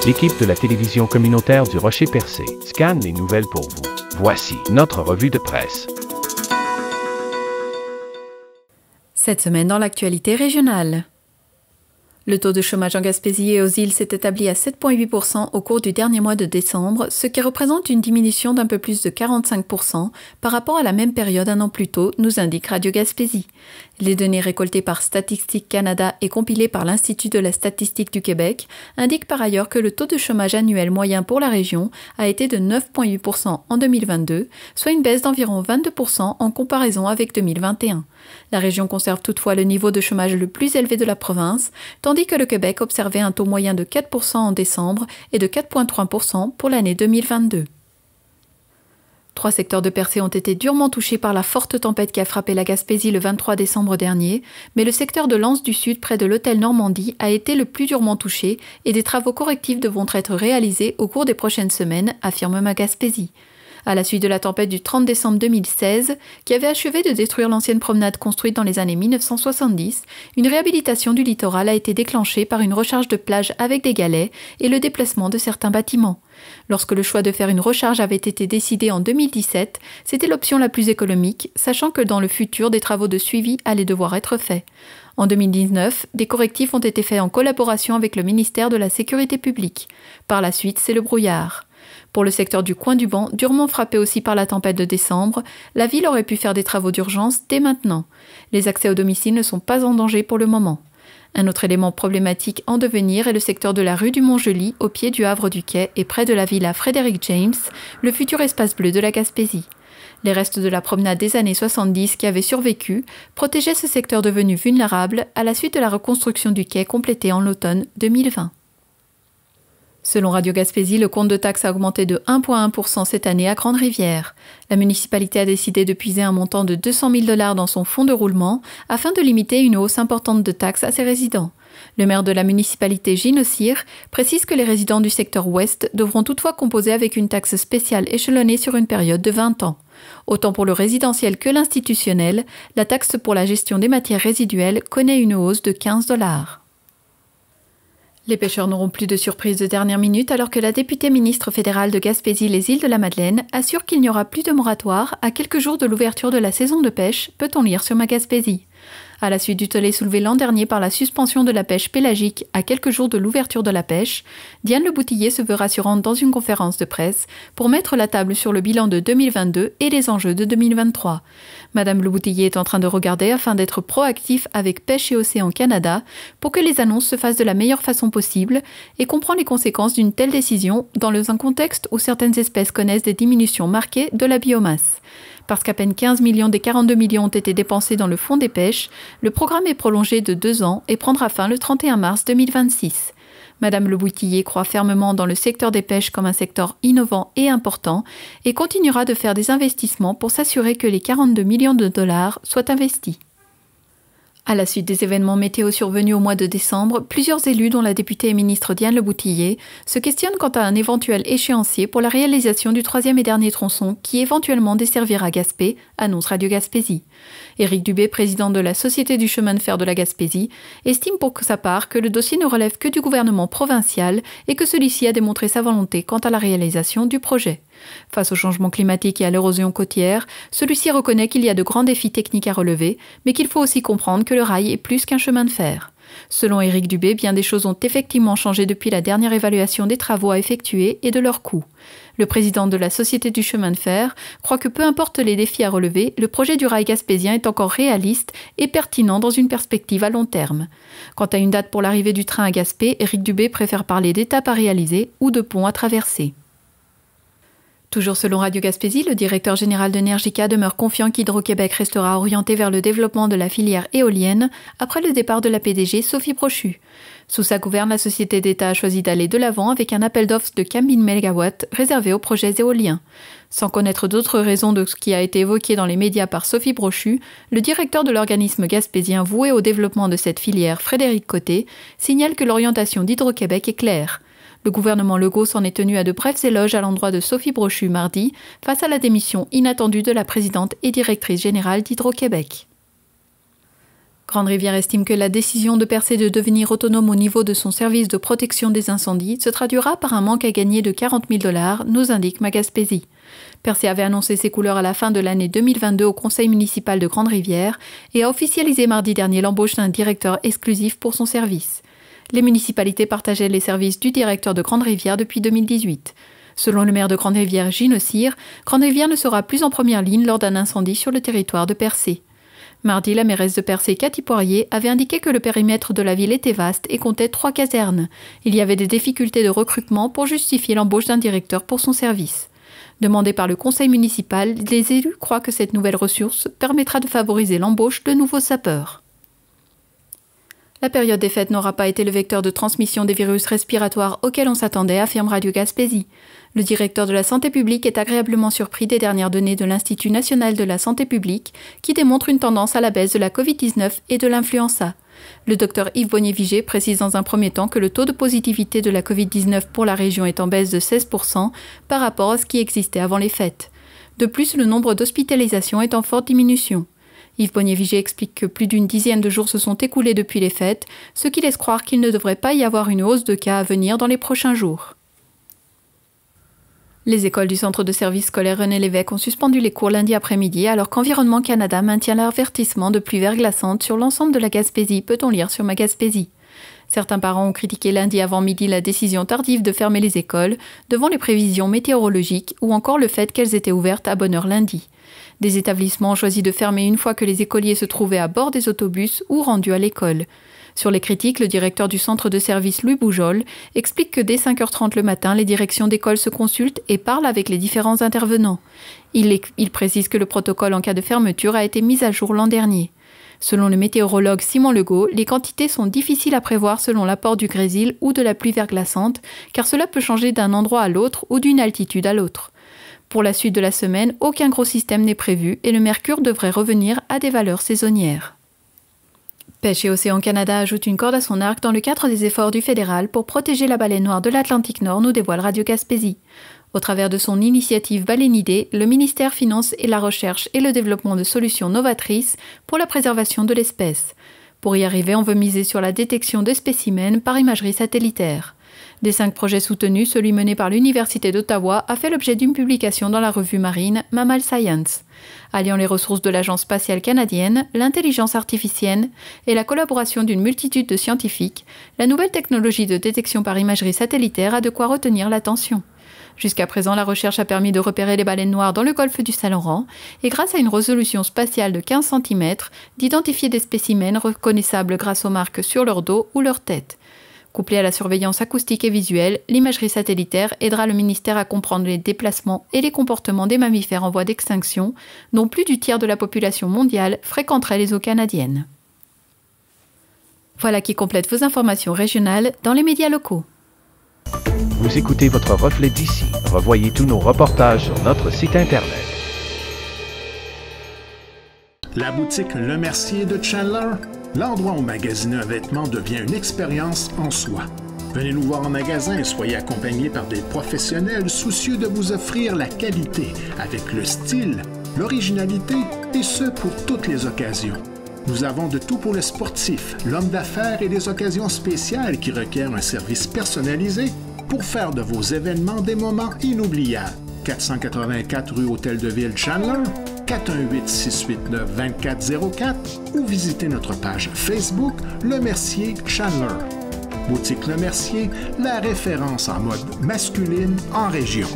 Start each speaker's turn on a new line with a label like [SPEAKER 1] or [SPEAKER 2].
[SPEAKER 1] L'équipe de la télévision communautaire du Rocher-Percé scanne les nouvelles pour vous. Voici notre revue de presse.
[SPEAKER 2] Cette semaine dans l'actualité régionale. Le taux de chômage en Gaspésie et aux îles s'est établi à 7,8% au cours du dernier mois de décembre, ce qui représente une diminution d'un peu plus de 45% par rapport à la même période un an plus tôt, nous indique Radio Gaspésie. Les données récoltées par Statistique Canada et compilées par l'Institut de la statistique du Québec indiquent par ailleurs que le taux de chômage annuel moyen pour la région a été de 9,8% en 2022, soit une baisse d'environ 22% en comparaison avec 2021. La région conserve toutefois le niveau de chômage le plus élevé de la province, tandis que le Québec observait un taux moyen de 4% en décembre et de 4,3% pour l'année 2022. 3 secteurs de Percé ont été durement touchés par la forte tempête qui a frappé la Gaspésie le 23 décembre dernier, mais le secteur de l'Anse du Sud près de l'hôtel Normandie a été le plus durement touché et des travaux correctifs devront être réalisés au cours des prochaines semaines, affirme Ma Gaspésie. À la suite de la tempête du 30 décembre 2016, qui avait achevé de détruire l'ancienne promenade construite dans les années 1970, une réhabilitation du littoral a été déclenchée par une recharge de plage avec des galets et le déplacement de certains bâtiments. Lorsque le choix de faire une recharge avait été décidé en 2017, c'était l'option la plus économique, sachant que dans le futur, des travaux de suivi allaient devoir être faits. En 2019, des correctifs ont été faits en collaboration avec le ministère de la Sécurité publique. Par la suite, c'est le brouillard. Pour le secteur du Coin du Banc, durement frappé aussi par la tempête de décembre, la ville aurait pu faire des travaux d'urgence dès maintenant. Les accès au domicile ne sont pas en danger pour le moment. Un autre élément problématique en devenir est le secteur de la rue du Mont-Joli, au pied du Havre du Quai et près de la villa Frédéric James, le futur espace bleu de la Gaspésie. Les restes de la promenade des années 70 qui avaient survécu protégeaient ce secteur devenu vulnérable à la suite de la reconstruction du quai complétée en l'automne 2020. Selon Radio Gaspésie, le compte de taxes a augmenté de 1,1% cette année à Grande-Rivière. La municipalité a décidé de puiser un montant de 200 000 $ dans son fonds de roulement afin de limiter une hausse importante de taxes à ses résidents. Le maire de la municipalité, Gilles Ossir, précise que les résidents du secteur ouest devront toutefois composer avec une taxe spéciale échelonnée sur une période de 20 ans. Autant pour le résidentiel que l'institutionnel, la taxe pour la gestion des matières résiduelles connaît une hausse de 15 $. Les pêcheurs n'auront plus de surprise de dernière minute alors que la députée ministre fédérale de Gaspésie les îles de la Madeleine assure qu'il n'y aura plus de moratoire à quelques jours de l'ouverture de la saison de pêche, peut-on lire sur Ma Gaspésie. À la suite du tollé soulevé l'an dernier par la suspension de la pêche pélagique à quelques jours de l'ouverture de la pêche, Diane Leboutillier se veut rassurante dans une conférence de presse pour mettre la table sur le bilan de 2022 et les enjeux de 2023. Madame Leboutillier est en train de regarder afin d'être proactif avec Pêche et Océan Canada pour que les annonces se fassent de la meilleure façon possible et comprend les conséquences d'une telle décision dans un contexte où certaines espèces connaissent des diminutions marquées de la biomasse. Parce qu'à peine 15 millions des 42 millions ont été dépensés dans le fonds des pêches, le programme est prolongé de 2 ans et prendra fin le 31 mars 2026. Madame Leboutillier croit fermement dans le secteur des pêches comme un secteur innovant et important et continuera de faire des investissements pour s'assurer que les 42 millions de $ soient investis. À la suite des événements météo survenus au mois de décembre, plusieurs élus, dont la députée et ministre Diane Leboutillier, se questionnent quant à un éventuel échéancier pour la réalisation du 3e et dernier tronçon qui éventuellement desservira Gaspé, annonce Radio Gaspésie. Éric Dubé, président de la Société du chemin de fer de la Gaspésie, estime pour sa part que le dossier ne relève que du gouvernement provincial et que celui-ci a démontré sa volonté quant à la réalisation du projet. Face au changement climatique et à l'érosion côtière, celui-ci reconnaît qu'il y a de grands défis techniques à relever, mais qu'il faut aussi comprendre que le rail est plus qu'un chemin de fer. Selon Éric Dubé, bien des choses ont effectivement changé depuis la dernière évaluation des travaux à effectuer et de leurs coûts. Le président de la Société du chemin de fer croit que peu importe les défis à relever, le projet du rail gaspésien est encore réaliste et pertinent dans une perspective à long terme. Quant à une date pour l'arrivée du train à Gaspé, Éric Dubé préfère parler d'étapes à réaliser ou de ponts à traverser. Toujours selon Radio Gaspésie, le directeur général d'Energica demeure confiant qu'Hydro-Québec restera orienté vers le développement de la filière éolienne après le départ de la PDG Sophie Brochu. Sous sa gouverne, la société d'État a choisi d'aller de l'avant avec un appel d'offres de 15 000 MW réservé aux projets éoliens. Sans connaître d'autres raisons de ce qui a été évoqué dans les médias par Sophie Brochu, le directeur de l'organisme gaspésien voué au développement de cette filière, Frédéric Côté, signale que l'orientation d'Hydro-Québec est claire. Le gouvernement Legault s'en est tenu à de brefs éloges à l'endroit de Sophie Brochu mardi, face à la démission inattendue de la présidente et directrice générale d'Hydro-Québec. Grande Rivière estime que la décision de Percé de devenir autonome au niveau de son service de protection des incendies se traduira par un manque à gagner de 40 000 $, nous indique Magaspésie. Percé avait annoncé ses couleurs à la fin de l'année 2022 au conseil municipal de Grande Rivière et a officialisé mardi dernier l'embauche d'un directeur exclusif pour son service. Les municipalités partageaient les services du directeur de Grande Rivière depuis 2018. Selon le maire de Grande Rivière, Gino Cyr, Grande Rivière ne sera plus en première ligne lors d'un incendie sur le territoire de Percé. Mardi, la mairesse de Percé, Cathy Poirier, avait indiqué que le périmètre de la ville était vaste et comptait 3 casernes. Il y avait des difficultés de recrutement pour justifier l'embauche d'un directeur pour son service. Demandé par le conseil municipal, les élus croient que cette nouvelle ressource permettra de favoriser l'embauche de nouveaux sapeurs. La période des fêtes n'aura pas été le vecteur de transmission des virus respiratoires auxquels on s'attendait, affirme Radio Gaspésie. Le directeur de la santé publique est agréablement surpris des dernières données de l'Institut national de la santé publique qui démontrent une tendance à la baisse de la Covid-19 et de l'influenza. Le docteur Yves Bonnier-Vigé précise dans un premier temps que le taux de positivité de la Covid-19 pour la région est en baisse de 16% par rapport à ce qui existait avant les fêtes. De plus, le nombre d'hospitalisations est en forte diminution. Yves Bonnier-Vigé explique que plus d'une dizaine de jours se sont écoulés depuis les fêtes, ce qui laisse croire qu'il ne devrait pas y avoir une hausse de cas à venir dans les prochains jours. Les écoles du centre de service scolaire René Lévesque ont suspendu les cours lundi après-midi alors qu'Environnement Canada maintient l'avertissement de pluie verglaçante sur l'ensemble de la Gaspésie, peut-on lire sur Magaspésie. Certains parents ont critiqué lundi avant midi la décision tardive de fermer les écoles devant les prévisions météorologiques ou encore le fait qu'elles étaient ouvertes à bonne heure lundi. Des établissements ont choisi de fermer une fois que les écoliers se trouvaient à bord des autobus ou rendus à l'école. Sur les critiques, le directeur du centre de service Louis Boujol explique que dès 5h30 le matin, les directions d'école se consultent et parlent avec les différents intervenants. Il précise que le protocole en cas de fermeture a été mis à jour l'an dernier. Selon le météorologue Simon Legault, les quantités sont difficiles à prévoir selon l'apport du grésil ou de la pluie verglaçante, car cela peut changer d'un endroit à l'autre ou d'une altitude à l'autre. Pour la suite de la semaine, aucun gros système n'est prévu et le mercure devrait revenir à des valeurs saisonnières. Pêche et Océan Canada ajoute une corde à son arc dans le cadre des efforts du fédéral pour protéger la baleine noire de l'Atlantique Nord, nous dévoile Radio Gaspésie. Au travers de son initiative Balénidée, le ministère finance la recherche et le développement de solutions novatrices pour la préservation de l'espèce. Pour y arriver, on veut miser sur la détection de spécimens par imagerie satellitaire. Des 5 projets soutenus, celui mené par l'Université d'Ottawa a fait l'objet d'une publication dans la revue marine Mammal Science. Alliant les ressources de l'Agence spatiale canadienne, l'intelligence artificielle et la collaboration d'une multitude de scientifiques, la nouvelle technologie de détection par imagerie satellitaire a de quoi retenir l'attention. Jusqu'à présent, la recherche a permis de repérer les baleines noires dans le golfe du Saint-Laurent et grâce à une résolution spatiale de 15 cm, d'identifier des spécimens reconnaissables grâce aux marques sur leur dos ou leur tête. Couplée à la surveillance acoustique et visuelle, l'imagerie satellitaire aidera le ministère à comprendre les déplacements et les comportements des mammifères en voie d'extinction, dont plus du tiers de la population mondiale fréquenterait les eaux canadiennes. Voilà qui complète vos informations régionales dans les médias locaux.
[SPEAKER 1] Vous écoutez votre reflet d'ici. Revoyez tous nos reportages sur notre site Internet.
[SPEAKER 3] La boutique Le Mercier de Chandler, l'endroit où magasiner un vêtement devient une expérience en soi. Venez nous voir en magasin et soyez accompagnés par des professionnels soucieux de vous offrir la qualité avec le style, l'originalité et ce pour toutes les occasions. Nous avons de tout pour le sportif, l'homme d'affaires et les occasions spéciales qui requièrent un service personnalisé pour faire de vos événements des moments inoubliables. 484 rue Hôtel de Ville Chandler, 418-689-2404 ou visitez notre page Facebook Le Mercier Chandler. Boutique Le Mercier, la référence en mode masculine en région.